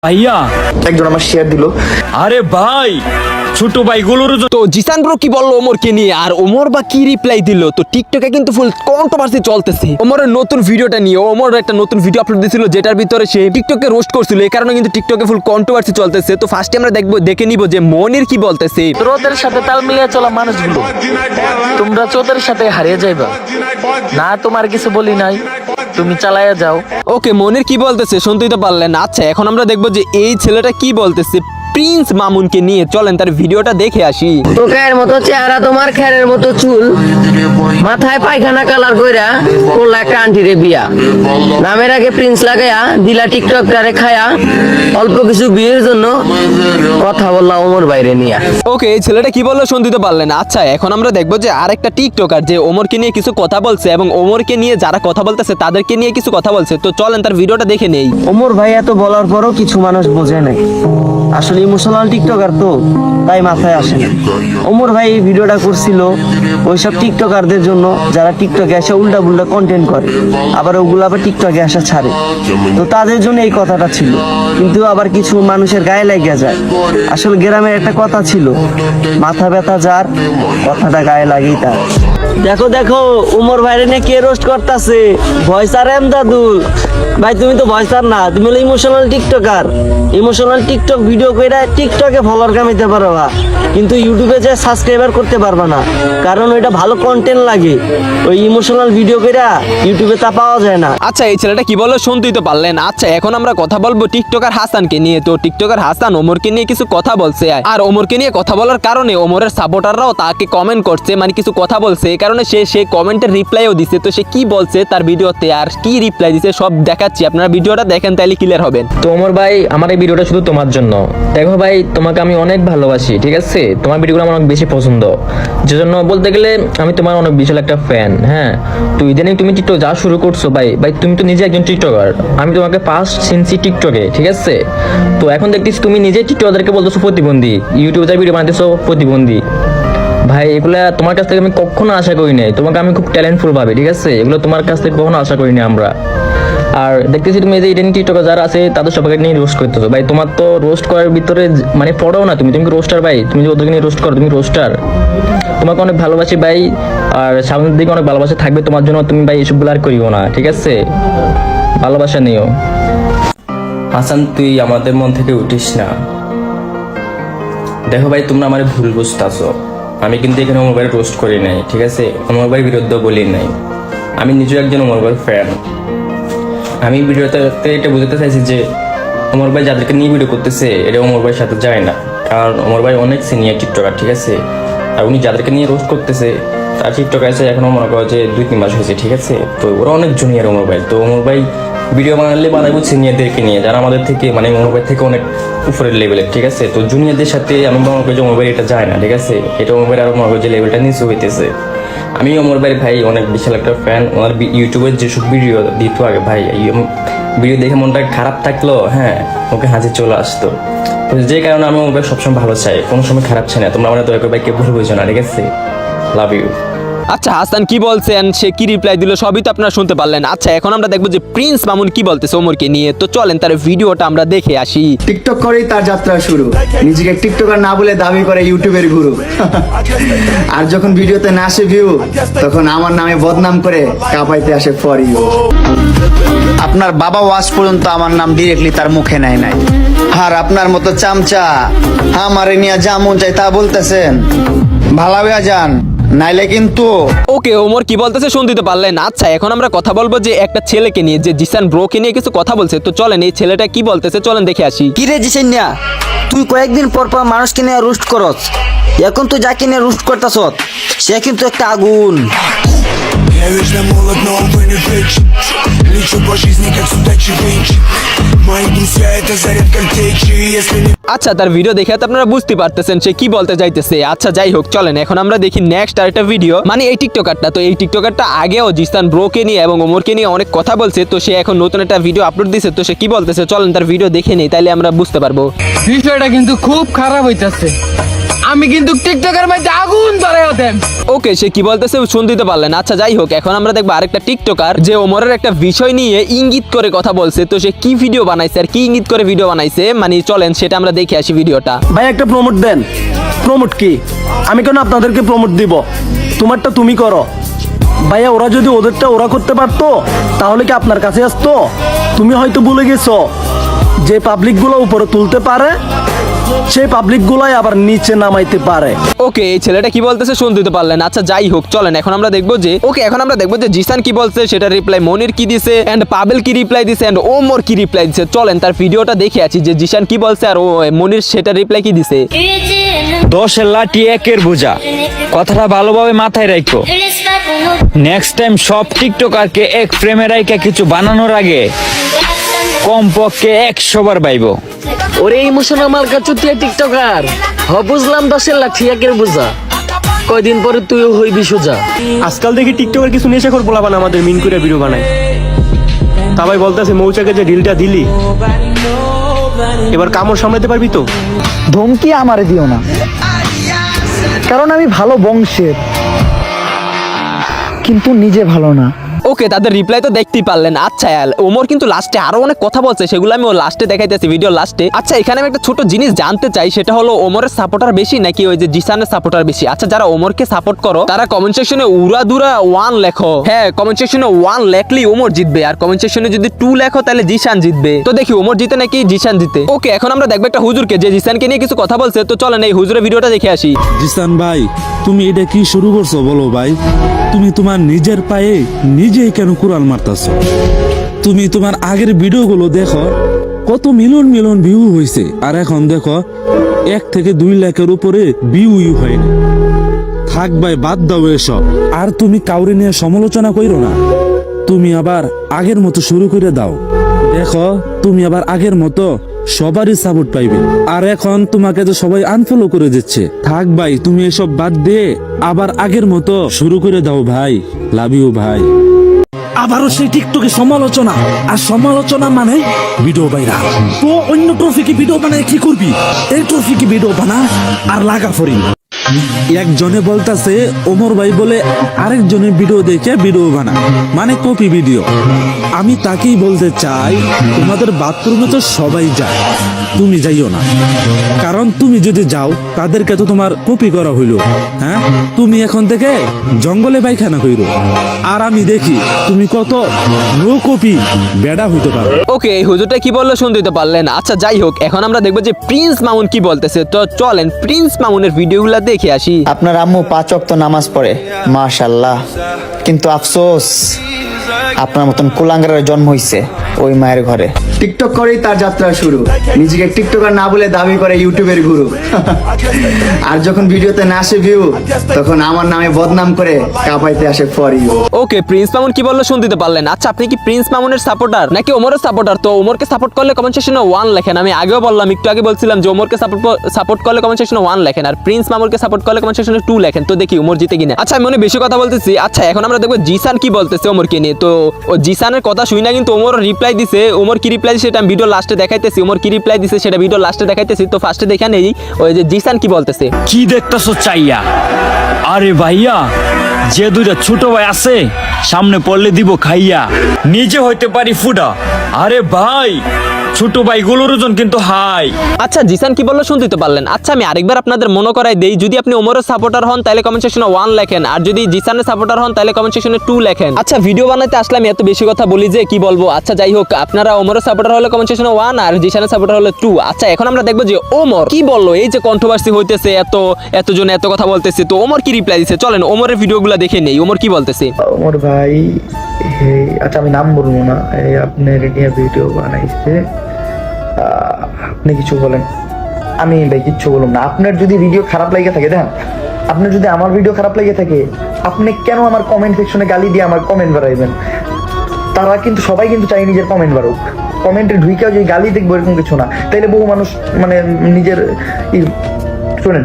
ভাইয়া একজন আমার শেয়ার দিল। আরে ভাই ছোট ভাইগুলোর তো জিসান ব্রো কি বললো ওমরকে নিয়ে, আর ওমর বা কি রিপ্লাই দিল। তো টিকটকে কিন্তু ফুল কন্ট্রোভার্সি চলতেছে ওমরের নতুন ভিডিওটা নিয়ে। ওমর একটা নতুন ভিডিও আপলোড দিয়েছিল যেটার ভিতরে সে টিকটকে রোস্ট করছিল, এই কারণে কিন্তু টিকটকে ফুল কন্ট্রোভার্সি চলতেছে। তো ফার্স্টে আমরা দেখে নিব যে মনির কি বলতেছে। তোদের সাথে তাল মিলিয়ে চলা মানুষগুলো তোমরা চোদের সাথে হারিয়ে যাইবা না, তোমার কিছু বলি নাই, তুমি চালাইয়া যাও। ওকে, মনির কি বলতেছে শুনতেই তো পারলেন। আচ্ছা এখন আমরা দেখবো যে এই ছেলেটা কি বলতেছে প্রিন্স মামুনকে নিয়ে। চলেন তার ভিডিওটা দেখে আসি। তোকায়ের মতো চেহারা, তোমার খেরের মতো চুল, মাথায় পায়খানা কালার কইরা করলা একটা আন্টিরে বিয়া, নামের আগে প্রিন্স লাগাইয়া দিলা টিকটকটারে খায়া অল্প কিছু বিয়ের জন্য কথা বললাম ওমর বাইরে নিয়া। ওকে, এই ছেলেটা কি বললো শুনতে তো পারলেন। আচ্ছা এখন আমরা দেখবো যে আরেকটা টিকটকার যে ওমরকে নিয়ে কিছু কথা বলছে এবং ওমরকে নিয়ে যারা কথা বলতেছে তাদেরকে নিয়ে কিছু কথা বলছে। তো চলেন তার ভিডিওটা দেখে নেই। ওমর ভাই এত বলার পরও কিছু মানুষ বোঝে নাই, আসলে ইমোশনাল টিকটকার তো তাই মাথায় আসে না। ওমর ভাই এই ভিডিওটা করছিল ওইসব টিকটকারদের জন্য যারা টিকটকে এসে উল্টা পুল্টা কন্টেন্ট করে, আবার ওগুলো আবার টিকটকে আসা ছাড়ে, তো তাদের জন্য এই কথাটা ছিল। কিন্তু আবার কিছু মানুষের গায়ে লাগিয়ে যায়। আসলে গ্রামের একটা কথা ছিল, মাথা ব্যথা যার কথাটা গায়ে লাগেই তার। দেখো দেখো ওমর ভাইরে নিয়ে কে রোস্ট করতেছে, ভয়েসার এমদাদুল ভাই। তুমি তো ভয়েসার না, তুমি হলো emotional TikToker. Emotional TikTok video কইরা টিকটকে ফলোয়ার কামাইতে পারবা, কিন্তু ইউটিউবে যে সাবস্ক্রাইবার করতে পারবা না, কারণ ওইটা ভালো কন্টেন্ট লাগে। ওই ইমোশনাল ভিডিও কইরা ইউটিউবে তা পাওয়া যায় না। আচ্ছা এই ছেলেটা কি বললো শুনতেই তো পারলেন। আচ্ছা এখন আমরা কথা বলবো টিকটকার হাসানকে নিয়ে। তো টিকটকার হাসান ওমরকে নিয়ে কিছু কথা বলছে, আর ওমরকে নিয়ে কথা বলার কারণে ওমরের সাপোর্টাররাও তাকে কমেন্ট করছে, মানে কিছু কথা বলছে, এই কারণে সে কমেন্টের রিপ্লাইও দিছে। তো সে কি বলছে তার ভিডিওতে আর কি রিপ্লাই দিছে সব দেখাচ্ছি, আপনারা ভিডিওটা দেখেন তাইলে ক্লিয়ার হবেন। তো ওমর ভাই, আমার এই ভিডিওটা শুধু তোমার জন্য। দেখো ভাই, তোমাকে আমি অনেক ভালোবাসি, ঠিক আছে? তোমার ভিডিওগুলো আমার অনেক বেশি পছন্দ, যে জন্য বলতে গেলে আমি তোমার অনেক বিশাল একটা ফ্যান। হ্যাঁ, তো ইদানিং তুমি টিকটক যা শুরু করছো ভাই, তুমি তো নিজে একজন টিকটকার। আমি তোমাকে ফার্স্ট চিনছি টিকটকে, ঠিক আছে? তো এখন দেখতেছি তুমি নিজে টিকটকারদেরকে বলতেছো প্রতিবন্ধী, ইউটিউবে যা ভিডিও বানাতেছো প্রতিবন্ধী। ভাই এগুলা তোমার কাছ থেকে আমি কখনো আশা করি নাই। তোমাকে আমি খুব ট্যালেন্টফুল ভাবে, ঠিক আছে? এগুলো তোমার কাছ থেকে কখনো আশা করি না আমরা। আর দেখতেছি তুমি এই যে ইডেন টিকটকার যারা আছে তাদের সবাইকে নিয়ে রোস্ট করতেছো ভাই। তোমার তো রোস্ট করার ভিতরে মানে পড়াও না, তুমি রোস্টার ভাই। তুমি যে ওদেরকে নিয়ে রোস্ট করো, তুমি রোস্টার। তোমাকে অনেক ভালোবাসি ভাই, আর সামনের দিকে অনেক ভালোবাসা থাকবে তোমার জন্য। তুমি ভাই এসবগুলো আর করিও না, ঠিক আছে? ভালোবাসা নিও। হাসান, তুই আমাদের মন থেকে উঠিস না। দেখো ভাই, তোমরা আমার ভুল বুঝতেছো। আমি কিন্তু এখানে ওমর ভাইয়ের রোস্ট করি নাই, ঠিক আছে? ওমর ভাইয়ের বিরুদ্ধে বলি নাই। আমি নিজেও একজন ওমর ভাইয়ের ফ্যান। আমি ভিডিওতে এটা বুঝতে চাইছি যে ওমর ভাই যাদেরকে নিয়ে ভিডিও করতেছে এটা ওমর ভাইয়ের সাথে যায় না, কারণ ওমর ভাই অনেক সিনিয়র টিকটকার, ঠিক আছে? আর উনি যাদেরকে নিয়ে রোস্ট করতেছে তার টিকটক আছে এখনো মনে করো যে 2-3 মাস হয়েছে, ঠিক আছে? তো ওরা অনেক জুনিয়র ওমর ভাই। তো ওমর ভাই ভিডিও বানালে বানাবো সিনিয়রদেরকে নিয়ে, যারা আমাদের থেকে মানে ওমর ভাই থেকে অনেক উপরের লেভেলের, ঠিক আছে? তো জুনিয়রদের সাথে আমি মনে করি যে ওমর ভাই এটা যায় না, ঠিক আছে? এটা ওমর ভাই আরো মনে করি যে লেভেলটা নিচু হইতেছে। আমি ওমর ভাই ভাই অনেক বিশাল একটা ফ্যান। ওনার ইউটিউবের যেসব ভিডিও দিত আগে ভাই, ভিডিও দেখে মনটা খারাপ থাকলো, হ্যাঁ, ওকে হাসি চলে আসতো। তো যে কারণে আমি ওমর ভাই সবসময় ভালো চাই, কোনো সময় খারাপ চাই না। তোমরা আমার দয়া করে ভাইকে ভুল বুঝো না, ঠিক আছে? Love you. আচ্ছা হাসান কি বলছেন, সে কি রিপ্লাই দিল সবই তো আপনারা শুনতে পারলেন। আচ্ছা এখন আমরা দেখবো যে প্রিন্স মামুন কি বলতেছে ওমরকে নিয়ে। তো চলেন তার ভিডিওটা আমরা দেখে আসি। টিকটক করেই তার যাত্রা শুরু, নিজেকে টিকটকার না বলে দাবি করে ইউটিউবের গুরু। আর যখন ভিডিওতে না আসে ভিউ, তখন আমার নামে বদনাম করে কাঁপাইতে আসে ফর ইউ। আপনার বাবা ওয়াজ পর্যন্ত আমার নাম ডিরেক্টলি তার মুখে নেয় নাই, আর আপনার মতো চামচা আমারে নিয়ে যা মন চাই তা বলতেছেন। ভালো হইয়া যান, নাইলে কিন্তু। ওকে, ওমর কি বলতেছে শুনতে তো পারলেন। আচ্ছা এখন আমরা কথা বলবো যে একটা ছেলেকে নিয়ে, যে জিসান ব্রোকে নিয়ে কিছু কথা বলছে। তো চলেন এই ছেলেটা কি বলতেছে চলেন দেখে আসি। কি রে জিসেন না, তুই কয়েকদিন পর পর মানুষকে নিয়ে রোস্ট করস, এখন তুই যাকে নিয়ে রোস্ট করতেছ সে কিন্তু একটা আগুন। Я вечно молод, но увы не вечен. Лечу по жизни, как судачий венчик. Мои друзья — это заряд картечи. Если не আচ্ছা তার ভিডিও দেখে তো আপনারা বুঝতে পারতেছেন সে কি বলতে চাইতেছে। আচ্ছা যাই হোক, চলেন এখন আমরা দেখি নেক্সট আরেকটা ভিডিও, মানে এই টিকটকারটা। তো এই টিকটকারটা আগেও জিসান ব্রোকে নিয়ে এবং ওমরকে নিয়ে অনেক কথা বলছে। তো সে এখন নতুন একটা ভিডিও আপলোড দিয়েছে। তো সে কি বলতেছে চলেন তার ভিডিও দেখে নেই, তাইলে আমরা বুঝতে পারবো। বিষয়টা কিন্তু খুব খারাপ হইতাছে। আমি কিন্তু টিকটকের মধ্যে আগুন ধরে ওঠেন। ওকে, সে কি বলতেছে শুনতে তো পারলেন। আচ্ছা যাই হোক, এখন আমরা দেখবো আরেকটা টিকটকার যে ওমরের একটা বিষয় নিয়ে ইঙ্গিত করে কথা বলছে। তো সে কি ভিডিও বানাইছে আর কি ইঙ্গিত করে ভিডিও বানাইছে, মানে চলেন সেটা আমরা দেখে আসি ভিডিওটা। ভাই একটা প্রমোট দেন। প্রমোট কি? আমি কেন আপনাদেরকে প্রমোট দিব? তোমারটা তুমি করো ভাইয়া। ওরা যদি ওদেরটা ওরা করতে পারতো তাহলে কি আপনার কাছে আসতো? তুমি হয়তো ভুলে গেছো যে পাবলিকগুলো উপরে তুলতে পারে সেই পাবলিকগুলাই আবার নিচে নামাইতে পারে। ওকে, এই ছেলেটা কি বলতেছে শুনতে তো পারলেন। আচ্ছা যাই হোক, চলেন এখন আমরা দেখবো যে জিসান কি বলছে, সেটা রিপ্লাই মনির কি দিছে, এন্ড পাবেল কি রিপ্লাই দিছে, এন্ড ওমর কি রিপ্লাই দিছে। চলেন তার ভিডিওটা দেখে আছি যে জিসান কি বলছে আর ও মনির সেটা রিপ্লাই কি দিছে। 10 লাঠি 1 বোঝা, কথাটা ভালোভাবে মাথায় রাখো। নেক্সট টাইম সব টিকটকারকে এক ফ্রেমে রাইখা কিছু বানানোর আগে কমপক্ষে 100 বার ভাইবো। ওরে ইমোশনাল মার্কা চুতিয়া টিকটকার, বুঝলাম 10 লাঠি 1 বোঝা, কয়দিন পরে তুইও হইবি সোজা। আজকাল দেখি টিকটকের কিছু নেশাখোর পোলাপান আমাদের মিন করে ভিডিও বানায়। তা ভাই বলতেছে মৌচাকে যে ডিলটা দিলি এবার কামড় সামলাতে পারবি তো? ধমকি আমারে দিও না, কারণ আমি ভালো বংশের, কিন্তু নিজে ভালো না। ওকে, তাদের রিপ্লাই তো দেখতেই পারলেন। আচ্ছা ওমর কিন্তু লাস্টে আরো অনেক কথা বলছে, সেগুলো আমি ও লাস্টে দেখাইতেছি ভিডিও লাস্টে। আচ্ছা এখানে আমি একটা ছোট জিনিস জানতে চাই, সেটা হলো ওমরের সাপোর্টার বেশি নাকি ওই যে জিসানের সাপোর্টার বেশি? আচ্ছা যারা ওমরকে সাপোর্ট করো তারা কমেন্ট সেকশনে উড়াদুরা 1 লেখো। হ্যাঁ, কমেন্ট সেকশনে 1 লেখলেই ওমর জিতবে, আর কমেন্ট সেকশনে যদি 2 লেখো তাহলে জিসান জিতবে। তো দেখি ওমর জিতে নাকি জিসান জিতে। ওকে, এখন আমরা দেখবো একটা হুজুরকে যে জিসানকে নিয়ে কিছু কথা বলছে। তো চলেন এই হুজুরের ভিডিওটা দেখে আসি। জিসান ভাই, তুমি এটা কি শুরু করছো বলো ভাই? তুমি তোমার নিজের পায়ে নিজেই কেন কুড়াল মারতাছো? তুমি তোমার আগের ভিডিওগুলো দেখো, কত মিলিয়ন মিলিয়ন ভিউ হয়েছে, আর এখন দেখো 1 থেকে 2 লাখের উপরে ভিউই হয়নি। থাক ভাই, বাদ দাও এসব। আর তুমি কাউরে নিয়ে সমালোচনা কইরো না, তুমি আবার আগের মতো শুরু করে দাও। দেখো তুমি আবার আগের মতো সবারই সাপোর্ট পাইবে। আর এখন তোমাকে তো সবাই আনফলো করে দিচ্ছে। থাক ভাই, তুমি এসব বাদ দিয়ে আবার আগের মতো শুরু করে দাও ভাই। লাভ ইউ ভাই। আবারও সেই টিকটকে সমালোচনা, আর সমালোচনা মানে ভিডিও বাইরা। তো অন্য ট্রফিকে ভিডিও বানায় কি করবি? এই ট্রফিকে ভিডিও বানা আর লাগা ফরি। একজনে বলতাছে ওমর ভাই বলে আরেকজনের ভিডিও দেখে ভিডিও বানা, মানে কপি ভিডিও। আমি তাকেই বলতে চাই, তোমাদের বাথরুমে তো সবাই যায়, তুমি যাইও না। কারণ তুমি যদি যাও তাদেরকে তো তোমার কপি করা হইলো। হ্যাঁ, তুমি এখন থেকে জঙ্গলে পায়খানা কইরো, আর আমি দেখি তুমি কত নো কপি বেডা হইতে পারো। ওকে, এই হুজুরটা কি বললো শুনতে তো পারলেন। আচ্ছা যাই হোক, এখন আমরা দেখবো যে প্রিন্স মামুন কি বলতেছে। তো চলেন প্রিন্স মামুনের ভিডিওগুলো দেখে আসি। আপনার আম্মু 5 ওয়াক্ত নামাজ পড়ে, মাশাআল্লাহ, কিন্তু আফসোস আপনার মতন কুলাঙ্গারের জন্ম হইছে ওই মায়ের ঘরে। টিকটক করেই তার যাত্রা শুরু, নিজেকে টিকটকার না বলে দাবি করে ইউটিউবের গুরু। আর যখন ভিডিওতে না আসে ভিউ, তখন আমার নামে বদনাম করে কাপাইতে আসে for you. Okay, Prince Mamun কি বললো শুনতে তো পারলেন। আচ্ছা আপনি কি প্রিন্স মামুনের সাপোর্টার নাকি ওমরের সাপোর্টার? তো ওমরকে সাপোর্ট করলে কমেন্ট সেকশনে 1 লেখেন। আমি আগেও বললাম, একটু আগে বলছিলাম যে ওমরকে সাপোর্ট করলে কমেন্ট সেকশনে 1 লেখেন, আর প্রিন্স মামুনকে সাপোর্ট করলে কমেন্ট সেকশনে 2 লেখেন। তো দেখি ওমর জিতে কিনা। আচ্ছা আমি মনে বেশি কথা বলতেছি। আচ্ছা এখন আমরা দেখবো জিসান কি বলতেছে ওমরকে নিয়ে। তো ও জিসানের কথা শুই না, কিন্তু ওমর রিপ্লাই দিছে। ওমর কি রিপ্লাই দিছে সেটা আমি ভিডিও লাস্টে দেখাইতেছি। ওমর কি রিপ্লাই দিছে সেটা ভিডিও লাস্টে দেখাইতেছি। তো ফার্স্টে দেখে নেই ওই যে জিসান কি বলতেছে। কি দেখতেছো চাইয়া? আরে ভাইয়া, যে 2টা ছোট ভাই আছে সামনে পড়লে দিব খাইয়া, নিজে হইতে পারি ফুডা। আরে ভাই, ছোট ভাইগুলোর ওজন কিন্তু হাই। আচ্ছা জিসান কি বললো শুনতে তো পারলেন। আচ্ছা আমি আরেকবার আপনাদের মনে করাই দেই, যদি আপনি ওমরের সাপোর্টার হন তাহলে কমেন্ট সেকশনে 1 লেখেন, আর যদি জিসানের সাপোর্টার হন তাহলে কমেন্ট সেকশনে 2 লেখেন। আচ্ছা ভিডিও বানাইতে আসলে আমি এত বেশি কথা বলি যে কি বলবো। আচ্ছা যাই হোক, আপনারা ওমরের সাপোর্টার হলে কমেন্ট সেকশনে 1 আর জিসানের সাপোর্টার হলে 2। আচ্ছা এখন আমরা দেখবো যে ওমর কি বললো। এই যে কন্ট্রোভার্সি হইতেছে, এতজন এত কথা বলতেছে, তো ওমর কি রিপ্লাই দিছে চলেন ওমরের ভিডিওগুলো দেখে নেই। ওমর কি বলতেছে। ওমর ভাই, আচ্ছা আমি নাম বলবো না, আপনার নিয়ে ভিডিও বানাইছে, আপনি কিছু বলেন। আমি ভাই কিচ্ছু বললাম না। আপনার যদি ভিডিও খারাপ লাগে থাকে, দেখেন আপনার যদি আমার ভিডিও খারাপ লাগে থাকে, আপনি কেন আমার কমেন্ট সেকশনে গালি দিয়ে আমার কমেন্ট বাড়াইবেন? তারা কিন্তু সবাই কিন্তু চাই নিজের কমেন্ট বাড়ুক, কমেন্টে ঢুইকেও যে গালি দেখবো এরকম কিছু না। তাইলে বহু মানুষ মানে নিজের শোনেন,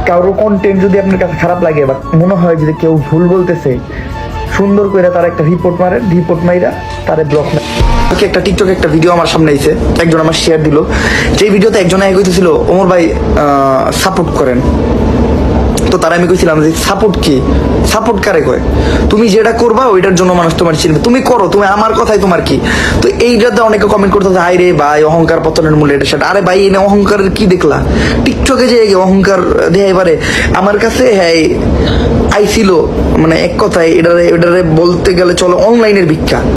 কারোর কন্টেন্ট যদি আপনার কাছে খারাপ লাগে বা মনে হয় যে কেউ ভুল বলতেছে, সুন্দর করে তার একটা রিপোর্ট মারেন, রিপোর্ট মাইরা তারে ব্লক একটা টিকটকে একটা ভিডিও আমার সামনে আইছে, একজন আমার শেয়ার দিল, যে ভিডিওতে একজন কইতেছিল ওমর ভাই সাপোর্ট করেন। তো তারা আমি কইছিলাম যে সাপোর্ট কি, সাপোর্ট কারে কয়, তুমি যেটা করবা ওইটার জন্য মানুষ তোমার চিনবে, তুমি করো, তুমি আমার কথাই তোমার কি। তো এইটাতে অনেকে কমেন্ট করতে হাই রে ভাই অহংকার পতনের মূল্য এটা সেটা। আরে ভাই এনে অহংকারের কি দেখলা? টিকটকে যে অহংকার দেয় এবারে আমার কাছে হ্যাঁ আইছিল, মানে এক কথায় এটারে বলতে গেলে চলো অনলাইনের ভিক্ষা।